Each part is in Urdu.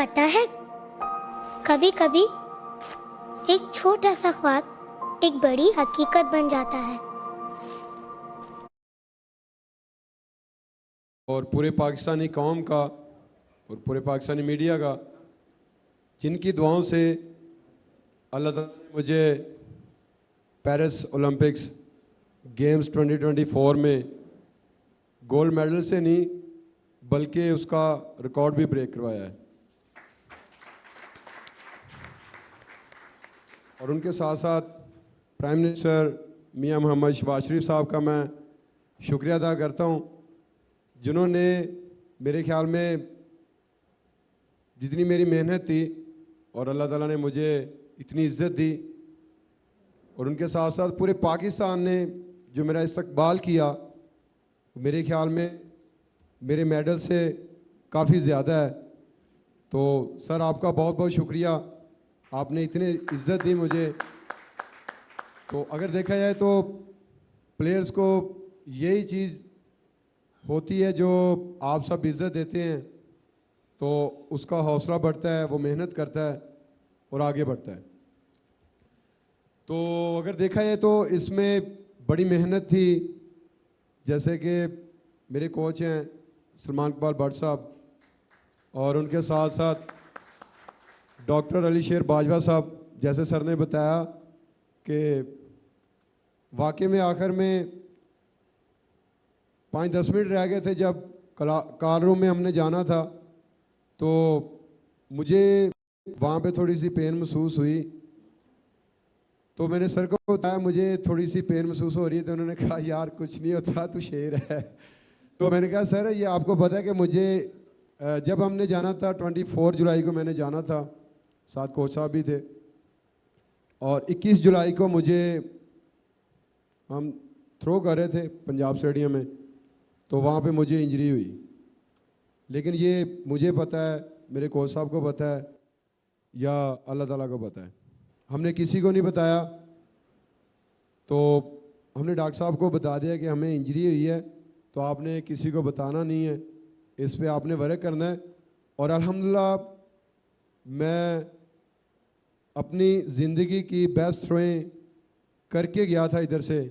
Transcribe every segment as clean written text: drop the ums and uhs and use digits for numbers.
پتہ ہے کبھی کبھی ایک چھوٹا سا خواب ایک بڑی حقیقت بن جاتا ہے. اور پورے پاکستانی قوم کا اور پورے پاکستانی میڈیا کا، جن کی دعاؤں سے اللہ تعالیٰ نے مجھے پیرس اولمپکس گیمز 2024 میں گولڈ میڈل سے نہیں بلکہ اس کا ریکارڈ بھی بریک کروایا ہے. اور ان کے ساتھ ساتھ پرائم منسٹر میاں محمد شہباز شریف صاحب کا میں شکریہ ادا کرتا ہوں، جنہوں نے میرے خیال میں جتنی میری محنت تھی اور اللہ تعالیٰ نے مجھے اتنی عزت دی، اور ان کے ساتھ ساتھ پورے پاکستان نے جو میرا استقبال کیا، میرے خیال میں میرے میڈل سے کافی زیادہ ہے. تو سر آپ کا بہت بہت شکریہ، آپ نے اتنی عزت دی مجھے. تو اگر دیکھا جائے تو پلیئرز کو یہی چیز ہوتی ہے جو آپ سب عزت دیتے ہیں، تو اس کا حوصلہ بڑھتا ہے، وہ محنت کرتا ہے اور آگے بڑھتا ہے. تو اگر دیکھا جائے تو اس میں بڑی محنت تھی، جیسے کہ میرے کوچ ہیں سلمان اقبال بٹ صاحب، اور ان کے ساتھ ساتھ ڈاکٹر علی شیر باجوہ صاحب. جیسے سر نے بتایا کہ واقعے میں آخر میں 5-10 منٹ رہ گئے تھے جب کار روم میں ہم نے جانا تھا، تو مجھے وہاں پہ تھوڑی سی پین محسوس ہوئی. تو میں نے سر کو بتایا مجھے تھوڑی سی پین محسوس ہو رہی ہے، تو انہوں نے کہا یار کچھ نہیں ہوتا، تو شیر ہے. تو میں نے کہا سر یہ آپ کو پتہ ہے کہ مجھے جب ہم نے جانا تھا 24 جولائی کو میں نے جانا تھا، ساتھ کوچ صاحب بھی تھے، اور 21 جولائی کو مجھے ہم تھرو کر رہے تھے پنجاب اسٹیڈیم میں، تو وہاں پہ مجھے انجری ہوئی. لیکن یہ مجھے پتہ ہے، میرے کوچ صاحب کو پتہ ہے، یا اللہ تعالیٰ کو پتہ ہے، ہم نے کسی کو نہیں بتایا. تو ہم نے ڈاکٹر صاحب کو بتا دیا کہ ہمیں انجری ہوئی ہے، تو آپ نے کسی کو بتانا نہیں ہے، اس پہ آپ نے ورک کرنا ہے. اور الحمدللہ میں اپنی زندگی کی بیسٹ تھروئیں کر کے گیا تھا ادھر سے،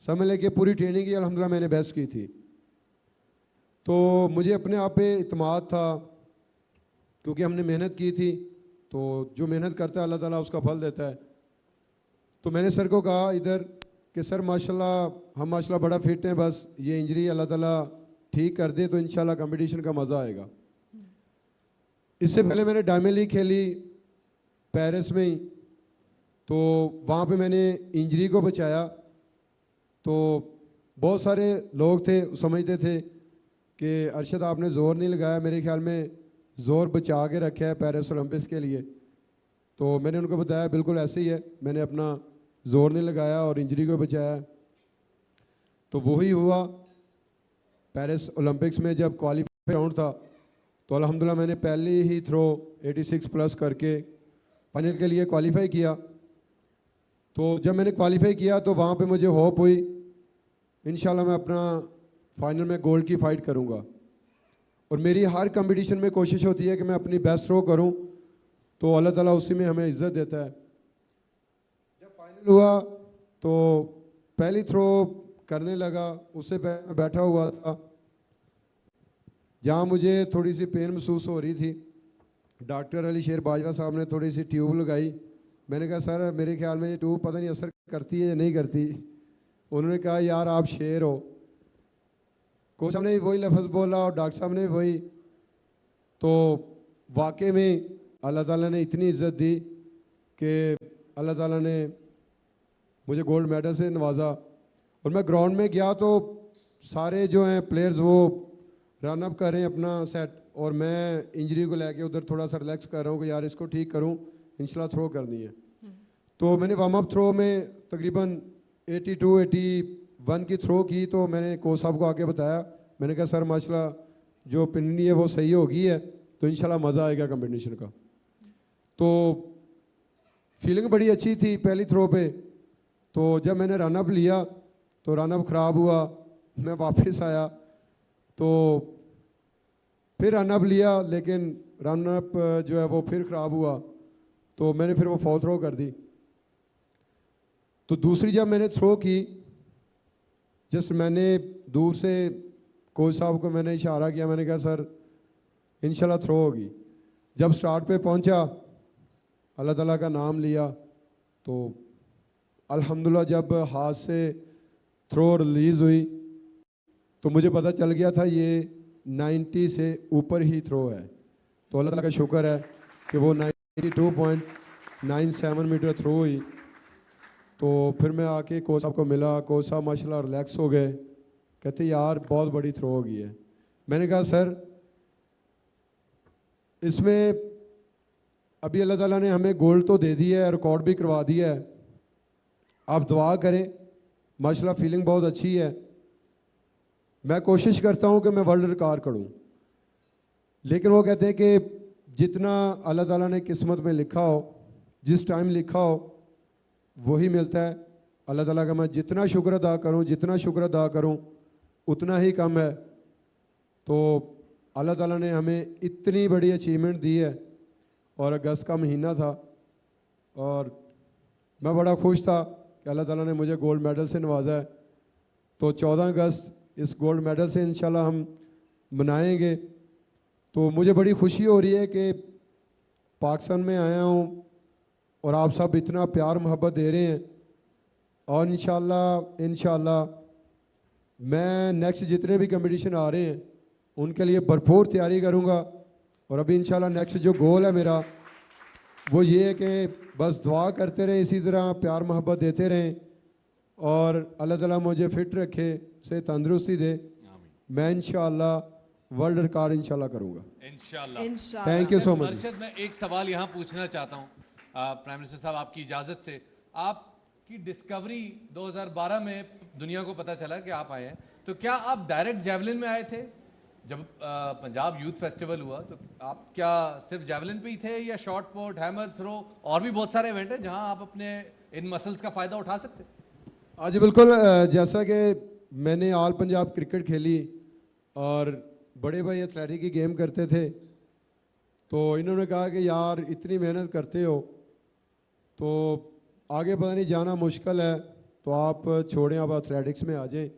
سمجھ لیں کہ پوری ٹریننگ کی الحمدللہ میں نے بیسٹ کی تھی. تو مجھے اپنے آپ پہ اعتماد تھا، کیونکہ ہم نے محنت کی تھی، تو جو محنت کرتا ہے اللہ تعالیٰ اس کا پھل دیتا ہے. تو میں نے سر کو کہا ادھر کہ سر ماشاءاللہ ہم ماشاءاللہ بڑا فٹ ہیں، بس یہ انجری اللہ تعالیٰ ٹھیک کر دے تو انشاءاللہ کمپٹیشن کا مزہ آئے گا. اس سے پہلے میں نے ڈائمنڈ لیگ کھیلی پیرس میں ہی، تو وہاں پہ میں نے انجری کو بچایا. تو بہت سارے لوگ تھے سمجھتے تھے کہ ارشد آپ نے زور نہیں لگایا، میرے خیال میں زور بچا کے رکھا ہے پیرس اولمپکس کے لیے. تو میں نے ان کو بتایا بالکل ایسے ہی ہے، میں نے اپنا زور نہیں لگایا اور انجری کو بچایا. تو وہی ہوا پیرس اولمپکس میں جب کوالیفائی راؤنڈ تھا، تو الحمدللہ میں نے پہلی ہی تھرو 86+ کر کے فائنل کے لیے کوالیفائی کیا. تو جب میں نے کوالیفائی کیا تو وہاں پہ مجھے ہوپ ہوئی انشاءاللہ میں اپنا فائنل میں گولڈ کی فائٹ کروں گا. اور میری ہر کمپٹیشن میں کوشش ہوتی ہے کہ میں اپنی بیسٹ تھرو کروں، تو اللہ تعالیٰ اسی میں ہمیں عزت دیتا ہے. جب فائنل ہوا تو پہلی تھرو کرنے لگا، اس سے پہلے میں بیٹھا ہوا تھا جہاں مجھے تھوڑی سی پین محسوس ہو رہی تھی. ڈاکٹر علی شیر باجوہ صاحب نے تھوڑی سی ٹیوب لگائی. میں نے کہا سر میرے خیال میں یہ ٹیوب پتہ نہیں اثر کرتی ہے یا نہیں کرتی. انہوں نے کہا یار آپ شیر ہو. کوچ صاحب نے بھی وہی لفظ بولا اور ڈاکٹر صاحب نے بھی وہی. تو واقعے میں اللہ تعالیٰ نے اتنی عزت دی کہ اللہ تعالیٰ نے مجھے گولڈ میڈل سے نوازا. اور میں گراؤنڈ میں گیا تو سارے جو ہیں پلیئرز وہ رن اپ کر رہے ہیں اپنا سیٹ، اور میں انجری کو لے کے ادھر تھوڑا سا ریلیکس کر رہا ہوں کہ یار اس کو ٹھیک کروں، انشاءاللہ تھرو کرنی ہے. تو میں نے وارم اپ تھرو میں تقریباً 82-81 کی تھرو کی. تو میں نے کوچ صاحب کو آ کے بتایا، میں نے کہا سر ماشاءاللہ جو پننی ہے وہ صحیح ہو گئی ہے، تو انشاءاللہ مزہ آئے گا کمپٹیشن کا. تو فیلنگ بڑی اچھی تھی پہلی تھرو پہ. تو جب میں نے رن اپ لیا تو رن اپ خراب ہوا، میں واپس آیا تو پھر رن اپ لیا، لیکن رن اپ جو ہے وہ پھر خراب ہوا تو میں نے پھر وہ فال تھرو کر دی. تو دوسری جب میں نے تھرو کی, جسٹ میں نے دور سے کوچ صاحب کو میں نے اشارہ کیا, میں نے کہا سر انشاءاللہ تھرو ہوگی. جب سٹارٹ پہ پہنچا اللہ تعالیٰ کا نام لیا تو الحمدللہ جب ہاتھ سے تھرو ریلیز ہوئی تو مجھے پتہ چل گیا تھا یہ 90 سے اوپر ہی تھرو ہے. تو اللہ تعالیٰ کا شکر ہے کہ وہ 92.97 میٹر تھرو ہوئی. تو پھر میں آ کے کوچ صاحب کو ملا, کوچ صاحب ماشاءاللہ ریلیکس ہو گئے, کہتے یار بہت بڑی تھرو ہو گئی ہے. میں نے کہا سر اس میں ابھی اللہ تعالیٰ نے ہمیں گولڈ تو دے دی ہے, ریکارڈ بھی کروا دیا ہے, آپ دعا کریں. ماشاءاللہ فیلنگ بہت اچھی ہے. میں کوشش کرتا ہوں کہ میں ورلڈ ریکارڈ کروں, لیکن وہ کہتے ہیں کہ جتنا اللہ تعالیٰ نے قسمت میں لکھا ہو, جس ٹائم لکھا ہو وہی ملتا ہے. اللہ تعالیٰ کا میں جتنا شکر ادا کروں اتنا ہی کم ہے. تو اللہ تعالیٰ نے ہمیں اتنی بڑی اچیومنٹ دی ہے, اور اگست کا مہینہ تھا اور میں بڑا خوش تھا کہ اللہ تعالیٰ نے مجھے گولڈ میڈل سے نوازا ہے. تو 14 اگست اس گولڈ میڈل سے انشاءاللہ ہم منائیں گے. تو مجھے بڑی خوشی ہو رہی ہے کہ پاکستان میں آیا ہوں اور آپ سب اتنا پیار محبت دے رہے ہیں, اور انشاءاللہ میں نیکسٹ جتنے بھی کمپٹیشن آ رہے ہیں ان کے لیے بھرپور تیاری کروں گا. اور ابھی انشاءاللہ نیکسٹ جو گول ہے میرا وہ یہ ہے کہ بس دعا کرتے رہیں, اسی طرح پیار محبت دیتے رہیں, اور اللہ تعالیٰ مجھے فٹ رکھے, سے تندرستی دے. میں انشاءاللہ ورلڈ ریکارڈ انشاءاللہ کروں گا انشاءاللہ. تھینک یو سو مچ. ارشد میں ایک سوال یہاں پوچھنا چاہتا ہوں پرائم منسٹر صاحب آپ کی اجازت سے. آپ کی ڈسکوری 2012 میں دنیا کو پتہ چلا کہ آپ آئے ہیں, تو کیا آپ ڈائریکٹ جیولن میں آئے تھے جب پنجاب یوتھ فیسٹیول ہوا؟ تو آپ کیا صرف جیولن پہ ہی تھے یا شارٹ پوٹ, ہیمر تھرو, اور بھی بہت سارے ایونٹ ہیں جہاں آپ اپنے ان مسلز کا فائدہ اٹھا سکتے؟ جی بالکل. جیسا کہ میں نے آل پنجاب کرکٹ کھیلی اور بڑے بھائی ایتھلیٹک کی گیم کرتے تھے, تو انہوں نے کہا کہ یار اتنی محنت کرتے ہو تو آگے پتہ نہیں جانا مشکل ہے, تو آپ چھوڑیں, آپ ایتھلیٹکس میں آ جائیں.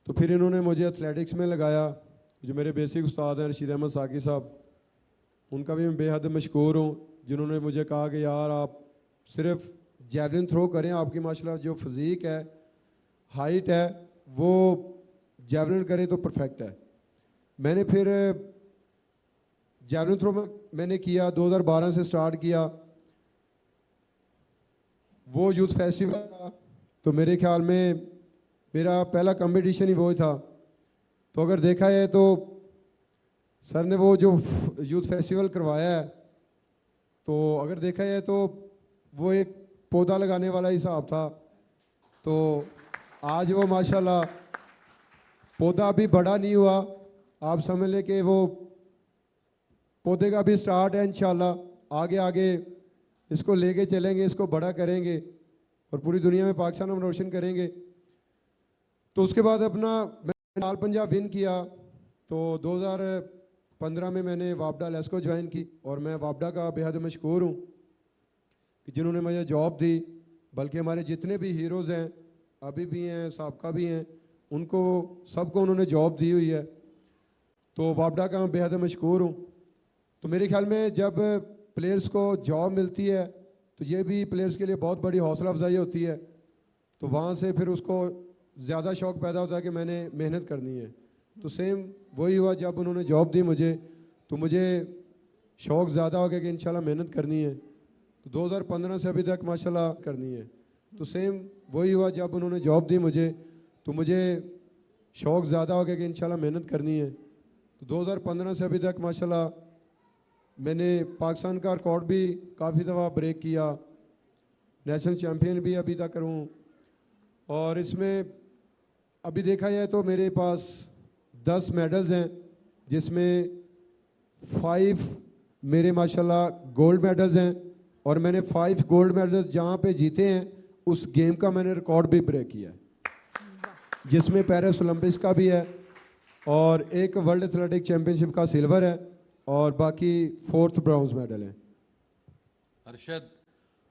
تو پھر انہوں نے مجھے ایتھلیٹکس میں لگایا. جو میرے بیسک استاد ہیں رشید احمد ساقی صاحب, ان کا بھی میں بے حد مشکور ہوں, جنہوں نے مجھے کہا کہ یار آپ صرف جیولن تھرو کریں, آپ کی ماشاءاللہ جو فزیک ہے, ہائٹ ہے, وہ جیولن کریں تو پرفیکٹ ہے. میں نے پھر جیولن تھرو میں نے کیا, 2012 سے سٹارٹ کیا. وہ یوتھ فیسٹیول تھا تو میرے خیال میں میرا پہلا کمپٹیشن ہی وہ تھا. تو اگر دیکھا جائے تو سر نے وہ جو یوتھ فیسٹیول کروایا ہے, تو اگر دیکھا جائے تو وہ ایک پودا لگانے والا حساب تھا. تو آج وہ ماشاءاللہ پودا ابھی بڑا نہیں ہوا, آپ سمجھ لیں کہ وہ پودے کا بھی سٹارٹ ہے. انشاءاللہ آگے اس کو لے کے چلیں گے, اس کو بڑا کریں گے اور پوری دنیا میں پاکستان ہم روشن کریں گے. تو اس کے بعد اپنا میں آل پنجاب ون کیا. تو 2015 میں نے وابڈا لیسکو جوائن کی, اور میں وابڈا کا بے حد مشکور ہوں کہ جنہوں نے مجھے جاب دی. بلکہ ہمارے جتنے بھی ہیروز ہیں, ابھی بھی ہیں, سابقہ بھی ہیں, ان کو سب کو انہوں نے جاب دی ہوئی ہے. تو وابڈا کا میں بے حد مشکور ہوں. تو میرے خیال میں جب پلیئرز کو جاب ملتی ہے تو یہ بھی پلیئرز کے لیے بہت بڑی حوصلہ افزائی ہوتی ہے. تو وہاں سے پھر اس کو زیادہ شوق پیدا ہوتا ہے کہ میں نے محنت کرنی ہے. تو سیم وہی ہوا, جب انہوں نے جاب دی مجھے تو مجھے شوق زیادہ ہو گیا کہ انشاءاللہ محنت کرنی ہے. تو 2015 سے ابھی تک ماشاءاللہ کرنی ہے. تو سیم وہی ہوا, جب انہوں نے جاب دی مجھے تو مجھے شوق زیادہ ہو گیا کہ انشاءاللہ محنت کرنی ہے. تو 2015 سے ابھی تک ماشاءاللہ میں نے پاکستان کا ریکارڈ بھی کافی دفعہ بریک کیا, نیشنل چیمپئن بھی ابھی تک ہوں. اور اس میں ابھی دیکھا جائے تو میرے پاس 10 میڈلز ہیں, جس میں 5 میرے ماشاءاللہ گولڈ میڈلز ہیں, اور میں نے 5 گولڈ میڈلز جہاں پہ جیتے ہیں اس گیم کا میں نے ریکارڈ بھی بریک کیا ہے, جس میں پیرس اولمپکس کا بھی ہے, اور ایک ورلڈ ایتھلیٹک چیمپئن شپ کا سلور ہے. اور باقی 4th برونز میڈل ہیں. ارشد،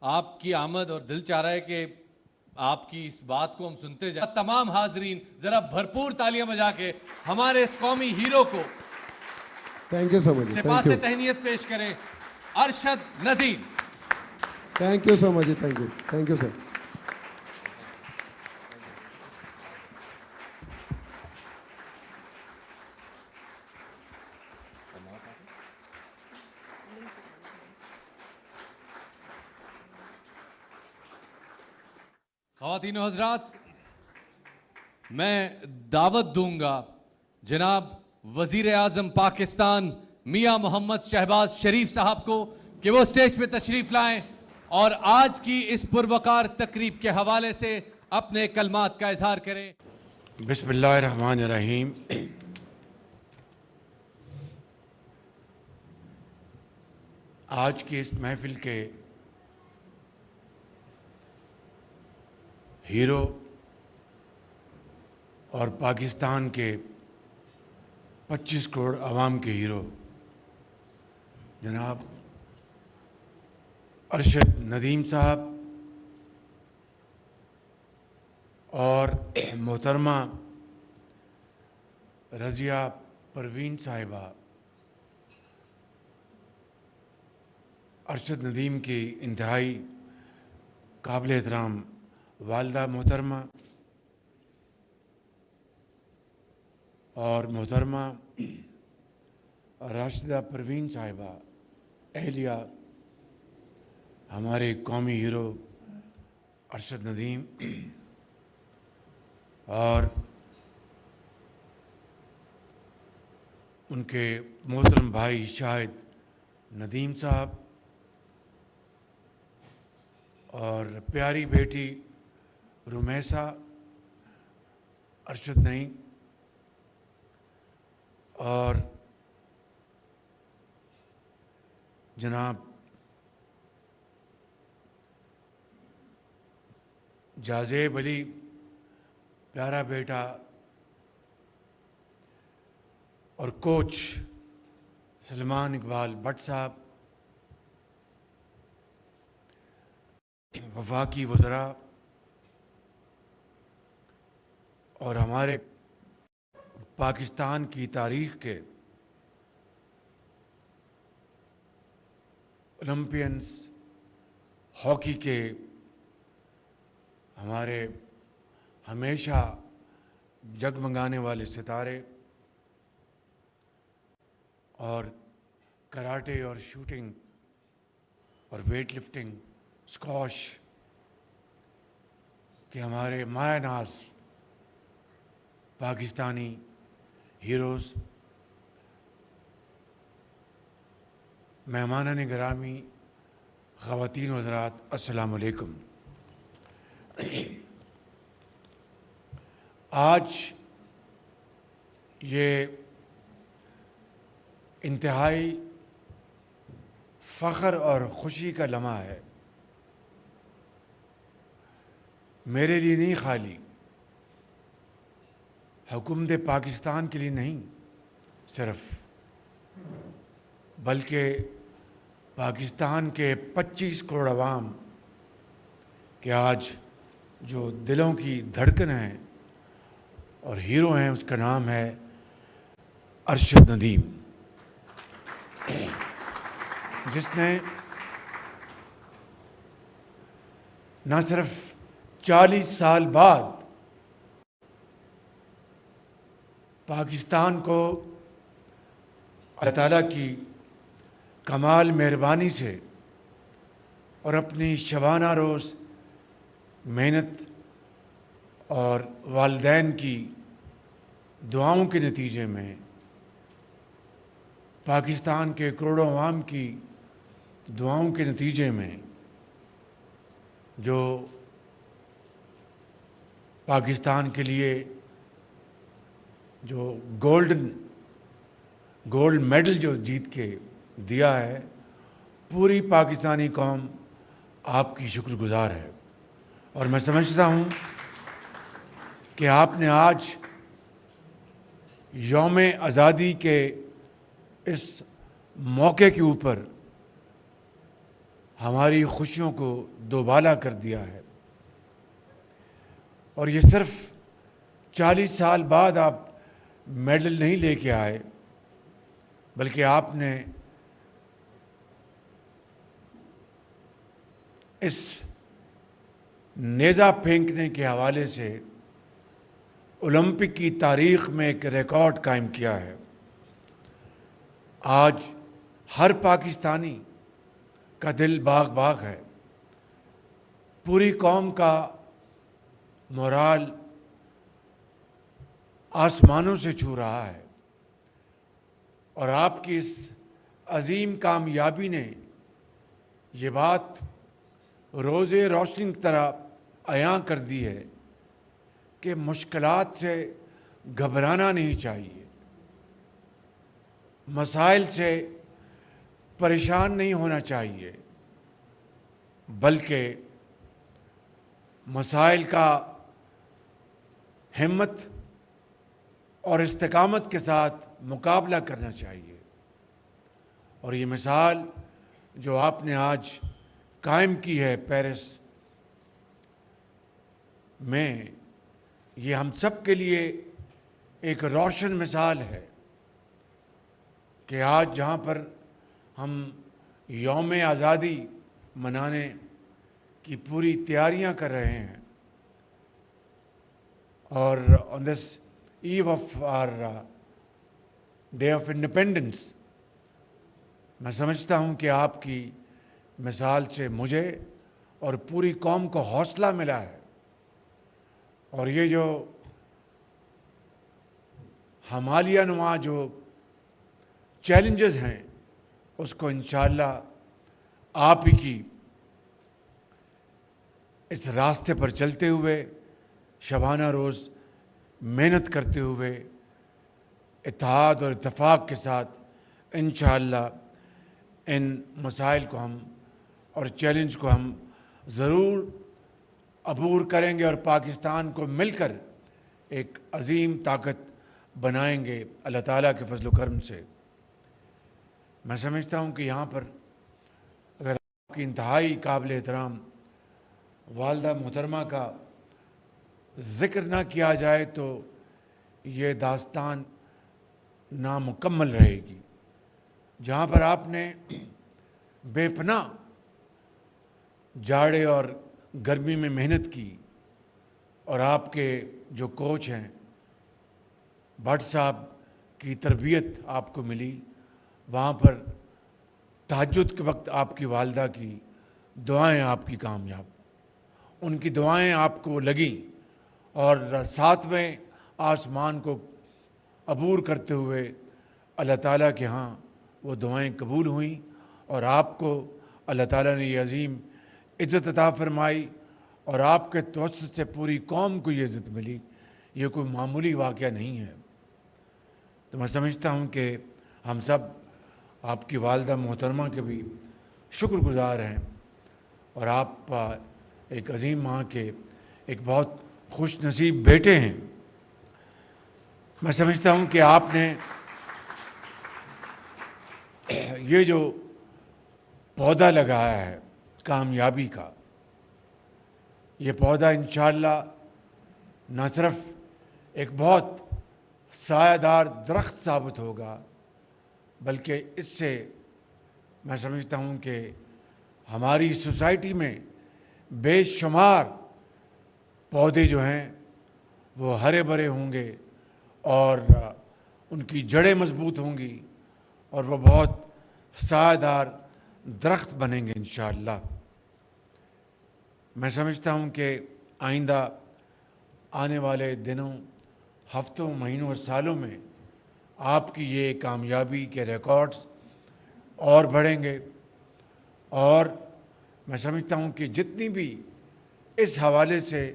آپ کی آمد اور دل چاہ رہا ہے کہ آپ کی اس بات کو ہم سنتے جائیں. تمام حاضرین ذرا بھرپور تالیاں بجا کے ہمارے اس قومی ہیرو کو تھینک یو سو مچ. سپاہ تھینک سے یو. تہنیت پیش کریں. Arshad Nadeem. Thank you so much. Thank you. Thank you sir. خواتین و حضرات، میں دعوت دوں گا جناب وزیر اعظم پاکستان میاں محمد شہباز شریف صاحب کو کہ وہ اسٹیج پہ تشریف لائیں اور آج کی اس پروقار تقریب کے حوالے سے اپنے کلمات کا اظہار کریں. بسم اللہ الرحمن الرحیم. آج کی اس محفل کے ہیرو اور پاکستان کے 25 کروڑ عوام کے ہیرو جناب ارشد ندیم صاحب اور محترمہ رضیہ پروین صاحبہ ارشد ندیم کی انتہائی قابل احترام والدہ محترمہ اور محترمہ راشدہ پروین صاحبہ اہلیہ ہمارے قومی ہیرو ارشد ندیم اور ان کے محترم بھائی شاہد ندیم صاحب اور پیاری بیٹی رمیسہ ارشد نعیم اور جناب جازیب علی پیارا بیٹا اور کوچ سلمان اقبال بٹ صاحب، وفاقی وزراء اور ہمارے پاکستان کی تاریخ کے اولمپئنس، ہاکی کے ہمارے ہمیشہ جگمگانے والے ستارے اور کراٹے اور شوٹنگ اور ویٹ لفٹنگ، اسکواش کے ہمارے مایہ ناز پاکستانی ہیروز، مہمانان گرامی، خواتین و حضرات، السلام علیکم. آج یہ انتہائی فخر اور خوشی کا لمحہ ہے، میرے لیے نہیں خالی، حکومت پاکستان کے لیے نہیں صرف، بلکہ پاکستان کے 25 کروڑ عوام کے آج جو دلوں کی دھڑکن ہیں اور ہیرو ہیں، اس کا نام ہے ارشد ندیم، جس نے نہ صرف 40 سال بعد پاکستان کو اللہ تعالیٰ کی کمال مہربانی سے اور اپنی شبانہ روز محنت اور والدین کی دعاؤں کے نتیجے میں، پاکستان کے کروڑوں عوام کی دعاؤں کے نتیجے میں، جو پاکستان کے لیے جو گولڈ میڈل جو جیت کے دیا ہے، پوری پاکستانی قوم آپ کی شکر گزار ہے. اور میں سمجھتا ہوں کہ آپ نے آج یوم آزادی کے اس موقع کے اوپر ہماری خوشیوں کو دوبالا کر دیا ہے. اور یہ صرف 40 سال بعد آپ میڈل نہیں لے کے آئے، بلکہ آپ نے اس نیزہ پھینکنے کے حوالے سے اولمپک کی تاریخ میں ایک ریکارڈ قائم کیا ہے. آج ہر پاکستانی کا دل باغ باغ ہے. پوری قوم کا مورال آسمانوں سے چھو رہا ہے، اور آپ کی اس عظیم کامیابی نے یہ بات روز روشنی کی طرح عیاں کر دی ہے کہ مشکلات سے گھبرانا نہیں چاہیے، مسائل سے پریشان نہیں ہونا چاہیے، بلکہ مسائل کا ہمت اور استقامت کے ساتھ مقابلہ کرنا چاہیے. اور یہ مثال جو آپ نے آج قائم کی ہے پیرس میں، یہ ہم سب کے لیے ایک روشن مثال ہے کہ آج جہاں پر ہم یوم آزادی منانے کی پوری تیاریاں کر رہے ہیں، اور on this eve of our day of independence, میں سمجھتا ہوں کہ آپ کی مثال سے مجھے اور پوری قوم کو حوصلہ ملا ہے. اور یہ جو ہمالیہ نما جو چیلنجز ہیں، اس کو انشاءاللہ آپ ہی کی اس راستے پر چلتے ہوئے، شبانہ روز محنت کرتے ہوئے، اتحاد اور اتفاق کے ساتھ انشاءاللہ ان مسائل کو ہم اور چیلنج کو ہم ضرور عبور کریں گے، اور پاکستان کو مل کر ایک عظیم طاقت بنائیں گے اللہ تعالیٰ کے فضل و کرم سے. میں سمجھتا ہوں کہ یہاں پر اگر آپ کی انتہائی قابل احترام والدہ محترمہ کا ذکر نہ کیا جائے تو یہ داستان نامکمل رہے گی. جہاں پر آپ نے بے پناہ جاڑے اور گرمی میں محنت کی، اور آپ کے جو کوچ ہیں بھٹ صاحب کی تربیت آپ کو ملی، وہاں پر تہجد کے وقت آپ کی والدہ کی دعائیں آپ کی کامیاب، ان کی دعائیں آپ کو لگیں، اور 7ویں آسمان کو عبور کرتے ہوئے اللہ تعالیٰ کے ہاں وہ دعائیں قبول ہوئیں، اور آپ کو اللہ تعالیٰ نے یہ عظیم عزت عطا فرمائی، اور آپ کے توسط سے پوری قوم کو یہ عزت ملی. یہ کوئی معمولی واقعہ نہیں ہے. تو میں سمجھتا ہوں کہ ہم سب آپ کی والدہ محترمہ کے بھی شکر گزار ہیں، اور آپ ایک عظیم ماں کے ایک بہت خوش نصیب بیٹے ہیں. میں سمجھتا ہوں کہ آپ نے یہ جو پودا لگایا ہے کامیابی کا، یہ پودا انشاءاللہ نہ صرف ایک بہت سایہ دار درخت ثابت ہوگا، بلکہ اس سے میں سمجھتا ہوں کہ ہماری سوسائٹی میں بے شمار پودے جو ہیں وہ ہرے بھرے ہوں گے، اور ان کی جڑیں مضبوط ہوں گی، اور وہ بہت سایہ دار درخت بنیں گے انشاءاللہ. میں سمجھتا ہوں کہ آئندہ آنے والے دنوں، ہفتوں، مہینوں اور سالوں میں آپ کی یہ کامیابی کے ریکارڈز اور بڑھیں گے، اور میں سمجھتا ہوں کہ جتنی بھی اس حوالے سے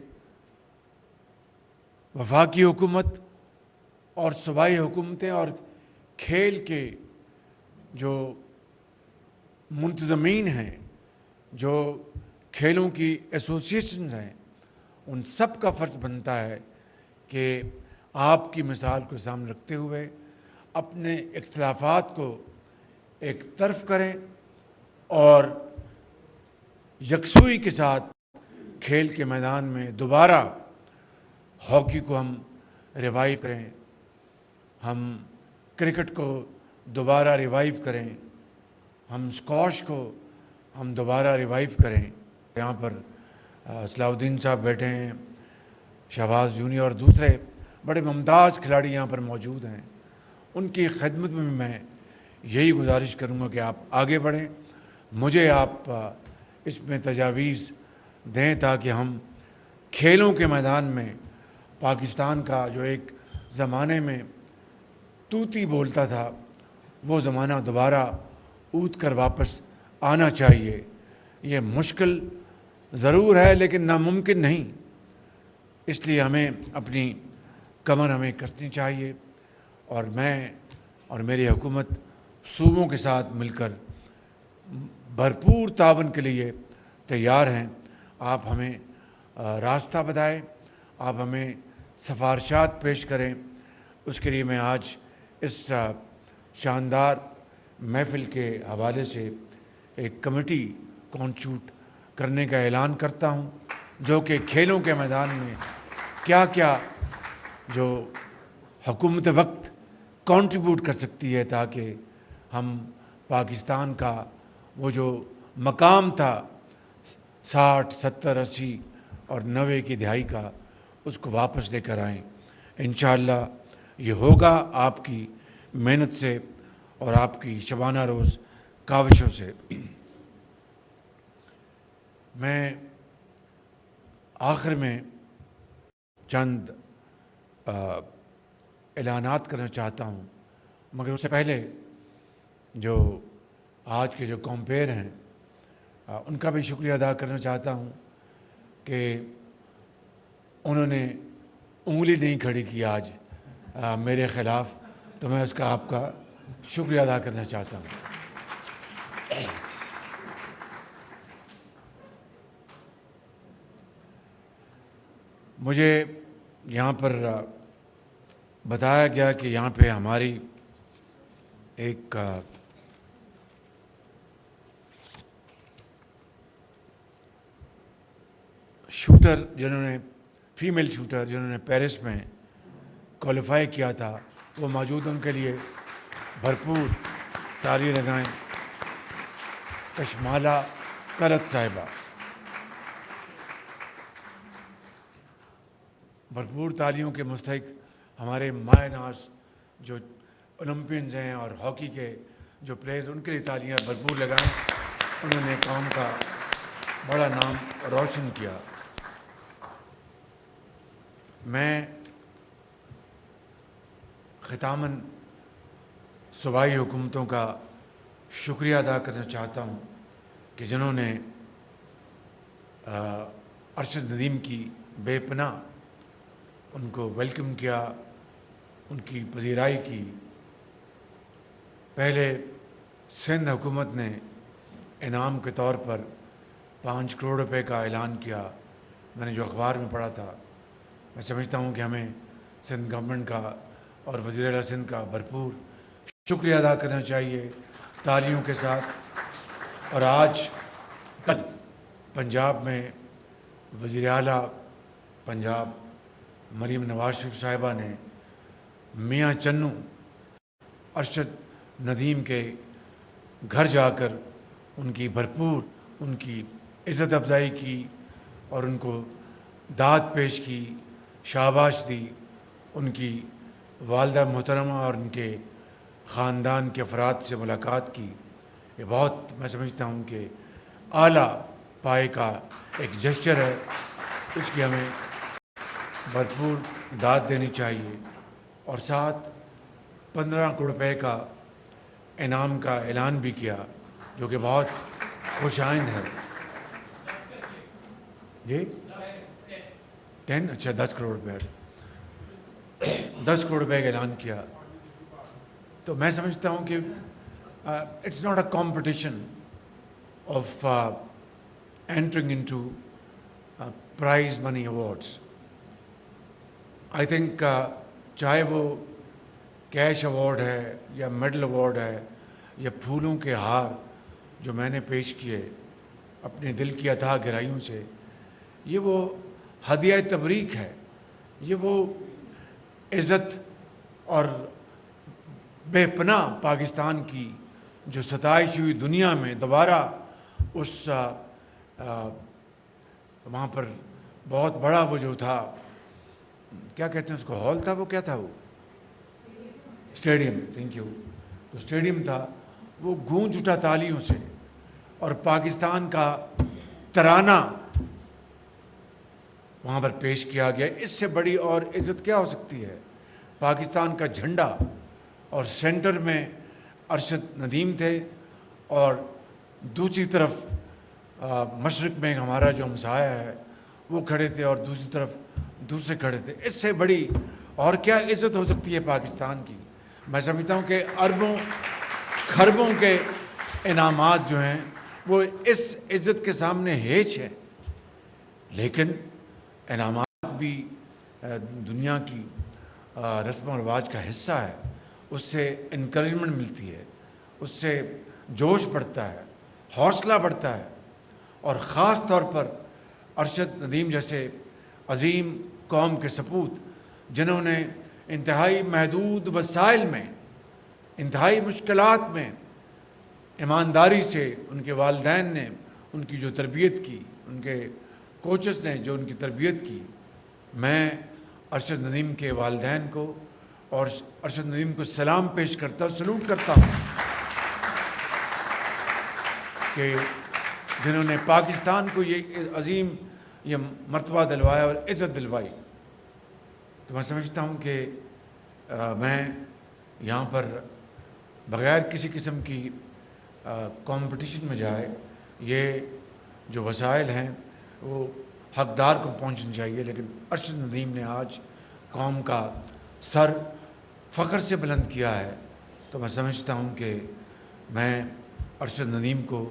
وفاقی حکومت اور صوبائی حکومتیں اور کھیل کے جو منتظمین ہیں، جو کھیلوں کی ایسوسیشنز ہیں، ان سب کا فرض بنتا ہے کہ آپ کی مثال کو سامنے رکھتے ہوئے اپنے اختلافات کو ایک طرف کریں اور یکسوئی کے ساتھ کھیل کے میدان میں دوبارہ ہاکی کو ہم ریوائیو کریں، ہم کرکٹ کو دوبارہ ریوائیو کریں، ہم اسکواش کو ہم دوبارہ ریوائیو کریں۔ یہاں پر صلاح الدین صاحب بیٹھے ہیں، شہباز جونیئر اور دوسرے بڑے ممتاز کھلاڑی یہاں پر موجود ہیں، ان کی خدمت میں میں یہی گزارش کروں گا کہ آپ آگے بڑھیں، مجھے آپ اس میں تجاویز دیں تاکہ ہم کھیلوں کے میدان میں پاکستان کا جو ایک زمانے میں توتی بولتا تھا وہ زمانہ دوبارہ اود کر واپس آنا چاہیے۔ یہ مشکل ضرور ہے لیکن ناممکن نہیں، اس لیے ہمیں اپنی کمر ہمیں کسنی چاہیے، اور میں اور میری حکومت صوبوں کے ساتھ مل کر بھرپور تعاون کے لیے تیار ہیں۔ آپ ہمیں راستہ بتائیں، آپ ہمیں سفارشات پیش کریں، اس کے لیے میں آج اس شاندار محفل کے حوالے سے ایک کمیٹی کانسٹیٹیوٹ کرنے کا اعلان کرتا ہوں، جو کہ کھیلوں کے میدان میں کیا کیا جو حکومت وقت کنٹریبیوٹ کر سکتی ہے تاکہ ہم پاکستان کا وہ جو مقام تھا 60، 70، 80 اور 90 کی دہائی کا، اس کو واپس لے کر آئیں۔ انشاءاللہ یہ ہوگا آپ کی محنت سے اور آپ کی شبانہ روز کاوشوں سے۔ میں آخر میں چند اعلانات کرنا چاہتا ہوں، مگر اس سے پہلے جو آج کے جو کمپیئر ہیں ان کا بھی شکریہ ادا کرنا چاہتا ہوں کہ انہوں نے انگلی نہیں کھڑی کی آج میرے خلاف، تو میں اس کا آپ کا شکریہ ادا کرنا چاہتا ہوں۔ مجھے یہاں پر بتایا گیا کہ یہاں پہ ہماری ایک شوٹر جنہوں نے فیمیل شوٹر جنہوں نے پیرس میں کوالیفائی کیا تھا وہ موجود، ان کے لیے بھرپور تالی لگائیں۔ کشمالہ طلعت صاحبہ، بھرپور تالیوں کے مستحق ہمارے مائع ناز جو اولمپئنز ہیں اور ہاکی کے جو پلیئرز، ان کے لیے تالیاں بھرپور لگائیں، انہوں نے قوم کا بڑا نام روشن کیا۔ میں ختاماً صوبائی حکومتوں کا شکریہ ادا کرنا چاہتا ہوں کہ جنہوں نے ارشد ندیم کی بے پناہ ان کو ویلکم کیا، ان کی پذیرائی کی۔ پہلے سندھ حکومت نے انعام کے طور پر 5 کروڑ روپے کا اعلان کیا، میں نے جو اخبار میں پڑھا تھا۔ میں سمجھتا ہوں کہ ہمیں سندھ گورنمنٹ کا اور وزیر اعلیٰ سندھ کا بھرپور شکریہ ادا کرنا چاہیے تالیوں کے ساتھ۔ اور آج کل پنجاب میں وزیر اعلیٰ پنجاب مریم نواز شریف صاحبہ نے میاں چنو ارشد ندیم کے گھر جا کر ان کی بھرپور ان کی عزت افزائی کی اور ان کو داد پیش کی، شاباش دی، ان کی والدہ محترمہ اور ان کے خاندان کے افراد سے ملاقات کی۔ یہ بہت میں سمجھتا ہوں کہ اعلیٰ پائے کا ایک جسچر ہے، اس کی ہمیں بھرپور داد دینی چاہیے۔ اور ساتھ 15 کروڑ روپے کا انعام کا اعلان بھی کیا، جو کہ بہت خوش آئند ہے۔ جی 10 اچھا 10 کروڑ روپے 10 کروڑ روپے کا اعلان کیا۔ تو میں سمجھتا ہوں کہ it's not a competition of entering into prize money awards. I think چاہے وہ کیش ایوارڈ ہے یا میڈل ایوارڈ ہے یہ پھولوں کے ہار جو میں نے پیش کیے اپنے دل کی اتھاہ گہرائیوں سے، یہ وہ ہدیہ تبریک ہے، یہ وہ عزت اور بے پناہ پاکستان کی جو ستائش ہوئی دنیا میں دوبارہ اس وہاں پر بہت بڑا وہ جو تھا، کیا کہتے ہیں اس کو، ہال تھا، وہ کیا تھا، وہ اسٹیڈیم، تھینک یو، تو اسٹیڈیم تھا، وہ گونج اٹھا تالیوں سے، اور پاکستان کا ترانہ وہاں پر پیش کیا گیا۔ اس سے بڑی اور عزت کیا ہو سکتی ہے؟ پاکستان کا جھنڈا، اور سینٹر میں ارشد ندیم تھے، اور دوسری طرف مشرق میں ہمارا جو ہمسایہ ہے وہ کھڑے تھے، اور دوسری طرف دوسرے کھڑے تھے۔ اس سے بڑی اور کیا عزت ہو سکتی ہے پاکستان کی؟ میں سمجھتا ہوں کہ اربوں خربوں کے انعامات جو ہیں وہ اس عزت کے سامنے ہیچ ہے، لیکن انعامات بھی دنیا کی رسم و رواج کا حصہ ہے، اس سے انکریجمنٹ ملتی ہے، اس سے جوش بڑھتا ہے، حوصلہ بڑھتا ہے، اور خاص طور پر ارشد ندیم جیسے عظیم قوم کے سپوت، جنہوں نے انتہائی محدود وسائل میں، انتہائی مشکلات میں ایمانداری سے، ان کے والدین نے ان کی جو تربیت کی، ان کے کوچز نے جو ان کی تربیت کی، میں ارشد ندیم کے والدین کو اور ارشد ندیم کو سلام پیش کرتا ہوں، سلوٹ کرتا ہوں کہ جنہوں نے پاکستان کو یہ عظیم یہ مرتبہ دلوایا اور عزت دلوائی۔ تو میں سمجھتا ہوں کہ میں یہاں پر بغیر کسی قسم کی کمپٹیشن میں جائے، یہ جو وسائل ہیں وہ حقدار کو پہنچنی چاہیے، لیکن ارشد ندیم نے آج قوم کا سر فخر سے بلند کیا ہے، تو میں سمجھتا ہوں کہ میں ارشد ندیم کو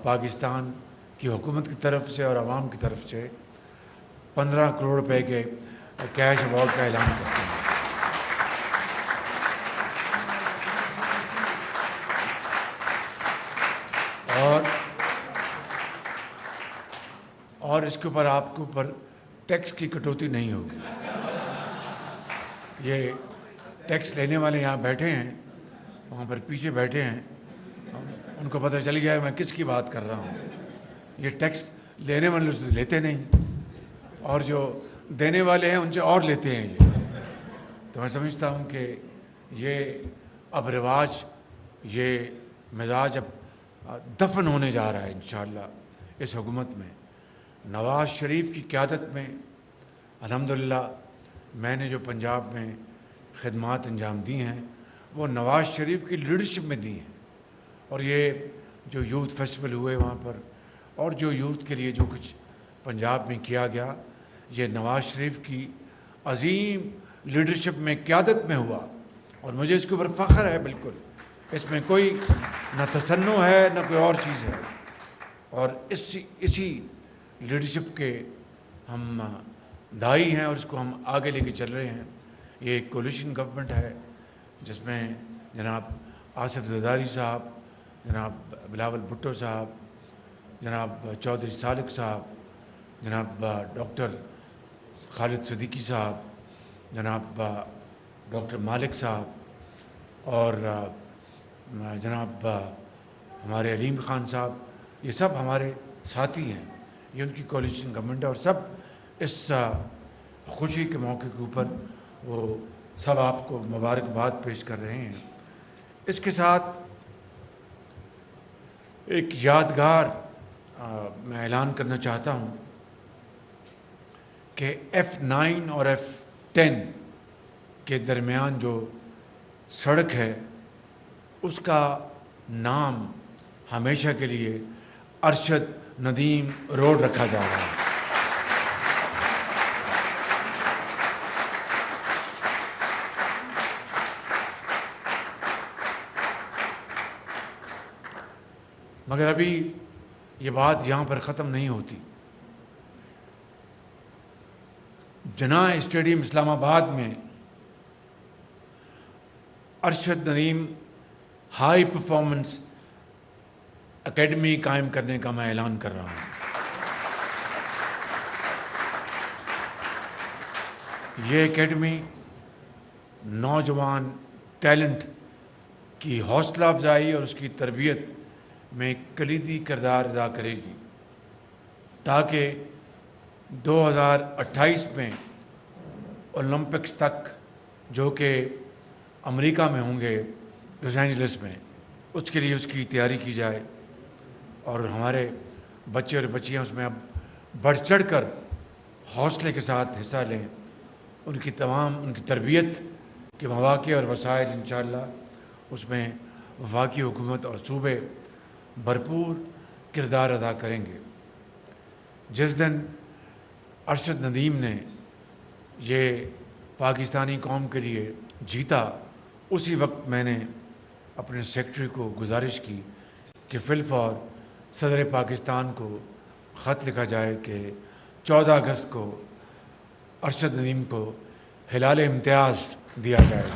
پاکستان کی حکومت کی طرف سے اور عوام کی طرف سے 15 کروڑ روپے کے کیش ایوارڈ کا اعلان کرتا ہوں۔ اور اس کے اوپر آپ کے اوپر ٹیکس کی کٹوتی نہیں ہوگی۔ یہ ٹیکس لینے والے یہاں بیٹھے ہیں، وہاں پر پیچھے بیٹھے ہیں، ان کو پتہ چل گیا ہے میں کس کی بات کر رہا ہوں۔ یہ ٹیکس لینے والے سے لیتے نہیں، اور جو دینے والے ہیں ان سے اور لیتے ہیں یہ۔ تو میں سمجھتا ہوں کہ یہ اب رواج، یہ مزاج اب دفن ہونے جا رہا ہے انشاءاللہ اس حکومت میں۔ نواز شریف کی قیادت میں الحمدللہ میں نے جو پنجاب میں خدمات انجام دی ہیں وہ نواز شریف کی لیڈرشپ میں دی ہیں، اور یہ جو یوتھ فیسٹیول ہوئے وہاں پر، اور جو یوتھ کے لیے جو کچھ پنجاب میں کیا گیا، یہ نواز شریف کی عظیم لیڈرشپ میں، قیادت میں ہوا، اور مجھے اس کے اوپر فخر ہے۔ بالکل اس میں کوئی نہ تصنع ہے نہ کوئی اور چیز ہے، اور اسی لیڈرشپ کے ہم دائی ہیں، اور اس کو ہم آگے لے کے چل رہے ہیں۔ یہ ایک کولیشن گورنمنٹ ہے جس میں جناب آصف زرداری صاحب، جناب بلاول بھٹو صاحب، جناب چودھری سالک صاحب، جناب ڈاکٹر خالد صدیقی صاحب، جناب ڈاکٹر مالک صاحب، اور جناب ہمارے علیم خان صاحب، یہ سب ہمارے ساتھی ہیں، یہ ان کی کولیشن گورنمنٹ ہے، اور سب اس خوشی کے موقع کے اوپر وہ سب آپ کو مبارکباد پیش کر رہے ہیں۔ اس کے ساتھ ایک یادگار میں اعلان کرنا چاہتا ہوں کہ F9 اور F10 کے درمیان جو سڑک ہے اس کا نام ہمیشہ کے لیے ارشد ندیم روڈ رکھا جا رہا ہے۔ مگر ابھی یہ بات یہاں پر ختم نہیں ہوتی۔ جناح اسٹیڈیم اسلام آباد میں Arshad Nadeem high performance academy قائم کرنے کا میں اعلان کر رہا ہوں. یہ اکیڈمی نوجوان ٹیلنٹ کی حوصلہ افزائی اور اس کی تربیت میں کلیدی کردار ادا کرے گی تاکہ 2028 میں اولمپکس تک، جو کہ امریکہ میں ہوں گے، لاس اینجلس میں، اس کے لیے اس کی تیاری کی جائے اور ہمارے بچے اور بچیاں اس میں اب بڑھ چڑھ کر حوصلے کے ساتھ حصہ لیں. ان کی تربیت کے مواقع اور وسائل انشاءاللہ اس میں وفاقی حکومت اور صوبے بھرپور کردار ادا کریں گے. جس دن ارشد ندیم نے یہ پاکستانی قوم کے لیے جیتا، اسی وقت میں نے اپنے سیکرٹری کو گزارش کی کہ فی الفور صدر پاکستان کو خط لکھا جائے کہ 14 اگست کو ارشد ندیم کو ہلال امتیاز دیا جائے.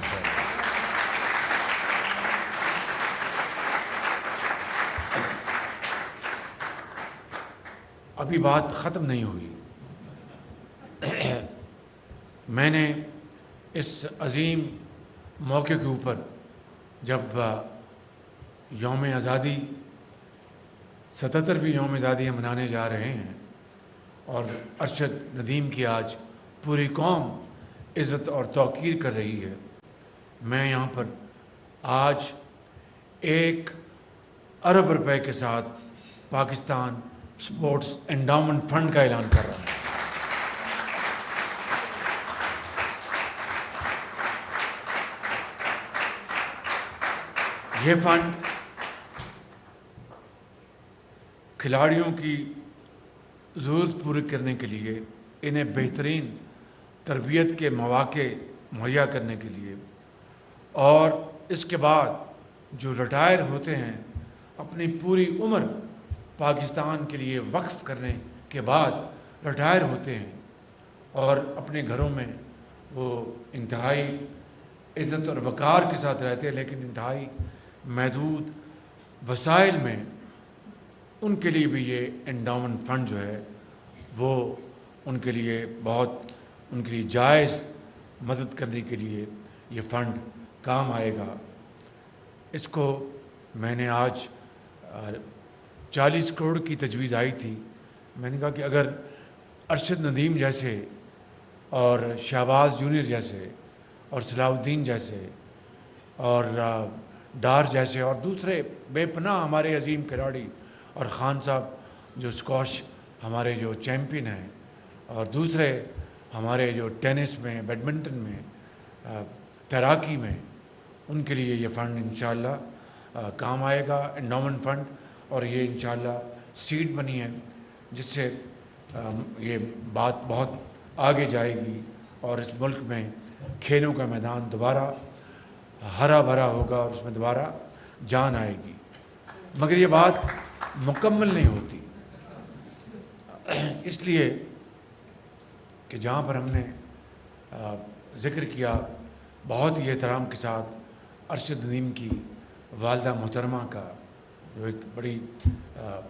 ابھی بات ختم نہیں ہوئی. میں نے اس عظیم موقع کے اوپر جب یوم آزادی 77ویں یوم آزادی ہم منانے جا رہے ہیں اور ارشد ندیم کی آج پوری قوم عزت اور توقیر کر رہی ہے، میں یہاں پر آج 1 ارب روپے کے ساتھ پاکستان سپورٹس انڈاؤمنٹ فنڈ کا اعلان کر رہا ہوں. یہ فنڈ کھلاڑیوں کی ضرورت پوری کرنے کے لیے، انہیں بہترین تربیت کے مواقع مہیا کرنے کے لیے، اور اس کے بعد جو ریٹائر ہوتے ہیں اپنی پوری عمر پاکستان کے لیے وقف کرنے کے بعد ریٹائر ہوتے ہیں اور اپنے گھروں میں وہ انتہائی عزت اور وقار کے ساتھ رہتے ہیں، لیکن انتہائی محدود وسائل میں، ان کے لیے بھی یہ انڈاؤمنٹ فنڈ جو ہے وہ ان کے لیے بہت، ان کے لیے جائز مدد کرنے کے لیے یہ فنڈ کام آئے گا. اس کو میں نے آج 40 کروڑ کی تجویز آئی تھی. میں نے کہا کہ اگر ارشد ندیم جیسے اور شہباز جونیئر جیسے اور صلاح الدین جیسے اور ڈار جیسے اور دوسرے بے پناہ ہمارے عظیم کھلاڑی، اور خان صاحب جو اسکواش ہمارے جو چیمپئن ہیں، اور دوسرے ہمارے جو ٹینس میں، بیڈمنٹن میں، تیراکی میں، ان کے لیے یہ فنڈ انشاءاللہ کام آئے گا، انڈاؤمنٹ فنڈ. اور یہ انشاءاللہ سیٹ بنی ہے جس سے یہ بات بہت آگے جائے گی اور اس ملک میں کھیلوں کا میدان دوبارہ ہرا بھرا ہوگا اور اس میں دوبارہ جان آئے گی. مگر یہ بات مکمل نہیں ہوتی، اس لیے کہ جہاں پر ہم نے ذکر کیا بہت ہی احترام کے ساتھ ارشد ندیم کی والدہ محترمہ کا، جو ایک بڑی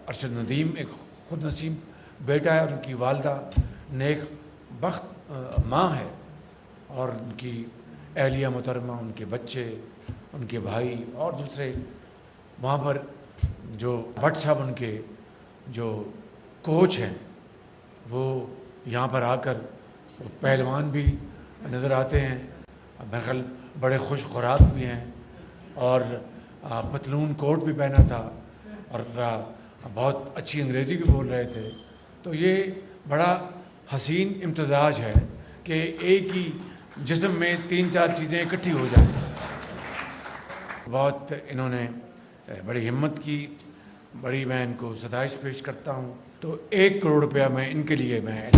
ارشد ندیم ایک خود نصیب بیٹا ہے اور ان کی والدہ نیک بخت ماں ہے، اور ان کی اہلیہ محترمہ، ان کے بچے، ان کے بھائی اور دوسرے وہاں پر جو بٹ صاحب ان کے جو کوچ ہیں، وہ یہاں پر آ کر پہلوان بھی نظر آتے ہیں، بہرحال بڑے خوش خوراک بھی ہیں، اور پتلون کوٹ بھی پہنا تھا اور بہت اچھی انگریزی بھی بول رہے تھے. تو یہ بڑا حسین امتزاج ہے کہ ایک ہی جسم میں 3-4 چیزیں اکٹھی ہو جائیں. بہت انہوں نے بڑی ہمت کی، بڑی میں ان کو ستائش پیش کرتا ہوں. تو 1 کروڑ روپیہ میں ان کے لیے میں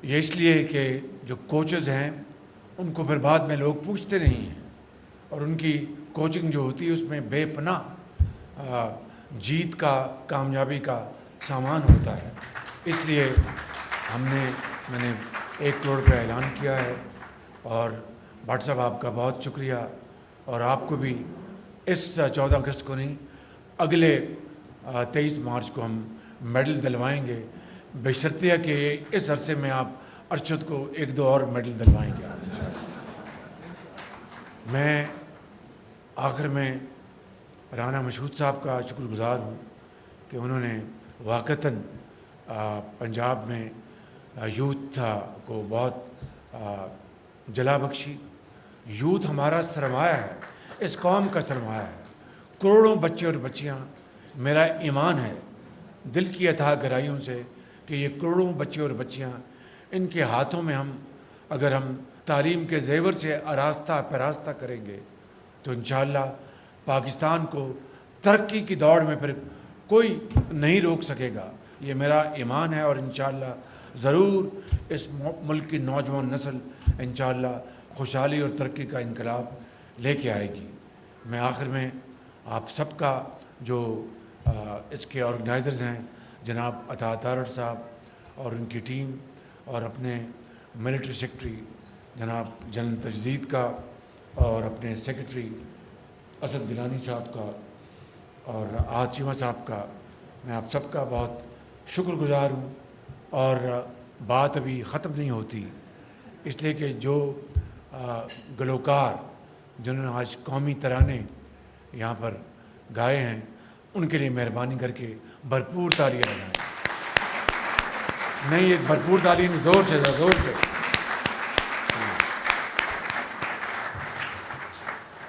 یہ اس لیے کہ جو کوچز ہیں ان کو پھر بعد میں لوگ پوچھتے نہیں ہیں، اور ان کی کوچنگ جو ہوتی ہے اس میں بے پناہ جیت کا، کامیابی کا سامان ہوتا ہے. اس لیے میں نے 1 کروڑ کا اعلان کیا ہے، اور بھٹ صاحب آپ کا بہت شکریہ، اور آپ کو بھی اس 14 اگست کو نہیں، اگلے 23 مارچ کو ہم میڈل دلوائیں گے، بشرطیہ کہ اس عرصے میں آپ ارشد کو 1-2 اور میڈل دلوائیں گے آپ انشاءاللہ۔ میں آخر میں رانا مشہود صاحب کا شکر گزار ہوں کہ انہوں نے واقعتاً پنجاب میں یوتھ کو بہت جلا بخشی۔ یوتھ ہمارا سرمایہ ہے، اس قوم کا سرمایہ ہے، کروڑوں بچے اور بچیاں، میرا ایمان ہے دل کی عطا گرائیوں سے کہ یہ کروڑوں بچے اور بچیاں، ان کے ہاتھوں میں اگر ہم تعلیم کے زیور سے آراستہ پیراستہ کریں گے تو انشاءاللہ پاکستان کو ترقی کی دوڑ میں پھر کوئی نہیں روک سکے گا، یہ میرا ایمان ہے، اور انشاءاللہ ضرور اس ملک کی نوجوان نسل انشاءاللہ خوشحالی اور ترقی کا انقلاب لے کے آئے گی۔ میں آخر میں آپ سب کا جو اس کے آرگنائزرز ہیں جناب عطا تارڑ صاحب اور ان کی ٹیم، اور اپنے ملٹری سیکرٹری جناب جنرل تجدید کا، اور اپنے سیکرٹری اسد گیلانی صاحب کا، اور آج چیمہ صاحب کا، میں آپ سب کا بہت شکر گزار ہوں۔ اور بات ابھی ختم نہیں ہوتی، اس لیے کہ جو گلوکار جنہوں نے آج قومی ترانے یہاں پر گائے ہیں، ان کے لیے مہربانی کر کے بھرپور تالیاں بجائیں۔ نہیں، ایک بھرپور تعلیم زور سے زور سے۔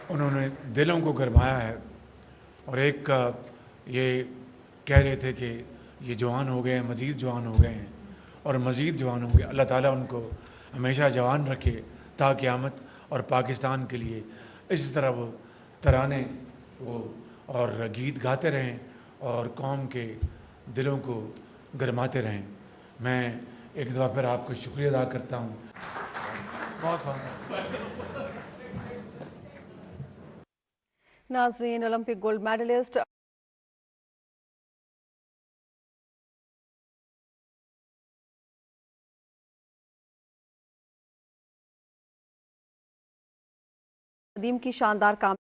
انہوں نے دلوں کو گرمایا ہے، اور ایک یہ کہہ رہے تھے کہ یہ جوان ہو گئے ہیں، مزید جوان ہو گئے ہیں، اور مزید جوان ہوں گے۔ اللہ تعالیٰ ان کو ہمیشہ جوان رکھے تا قیامت، اور پاکستان کے لیے اسی طرح وہ ترانے اور گیت گاتے رہیں اور قوم کے دلوں کو گرماتے رہیں۔ میں ایک دفعہ پھر آپ کو شکریہ ادا کرتا ہوں۔ ناظرین، اولمپک گولڈ میڈلسٹ ندیم کی شاندار کام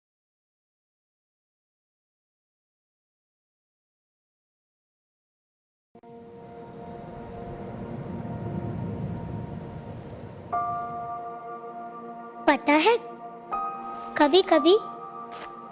پتہ ہے کبھی کبھی